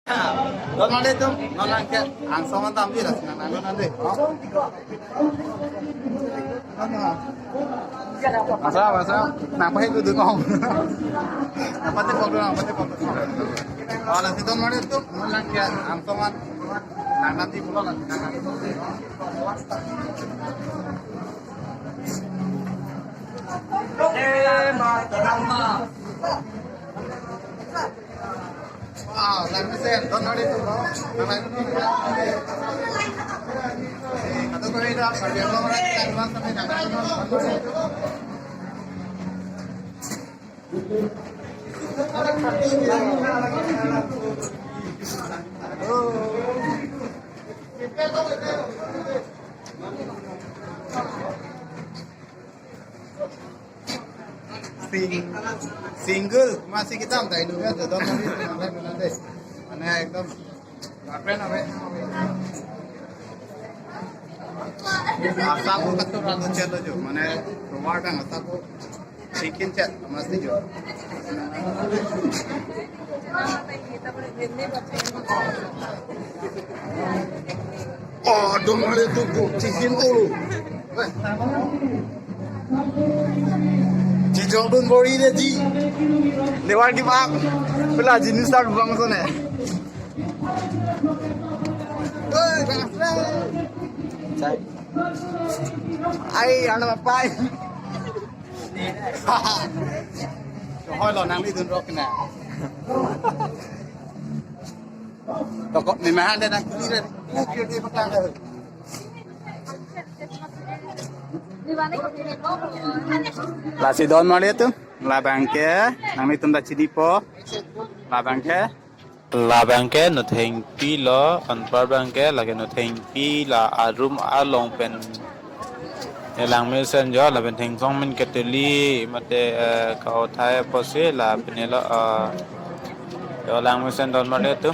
Don mana itu? Non angkat angsa mana tampil lah, nang nanti. Masa, napa itu dengong? Napa tu kau dengong? Oh, nanti don mana itu? Non angkat angsa mana? Nang nanti pulau lah, nang nanti. Wow, lang sen, don mana itu? Nang nanti. Kata kau ini dah, kerja kau orang kita luar sampai nang nanti. Single masih kita tak Indonesia don nanti. Mana ekdom apa nama? Asa aku kata orang tu cakap tu, mana rumah kan asa aku bikin cak mesti tu. Oh, dong ada tu cincin tu. Jijong bori deh ji. Lewat di bawah, pula jenis tak bang sana. Ai anak apa? Hoi lo nang đi dun rock nè. Toko ni mah ada nang kiri deh. Kiri di belakang deh. Là si don mà tu, là bằng ke, nang ni tunda chidi po, là bằng ke. La bangke no theng pi lo anpar bangke lage no theng pi la arum along pen elang mesen jo la pen theng song men keteli mate kau thai pose la pen lo elang mesen don made tu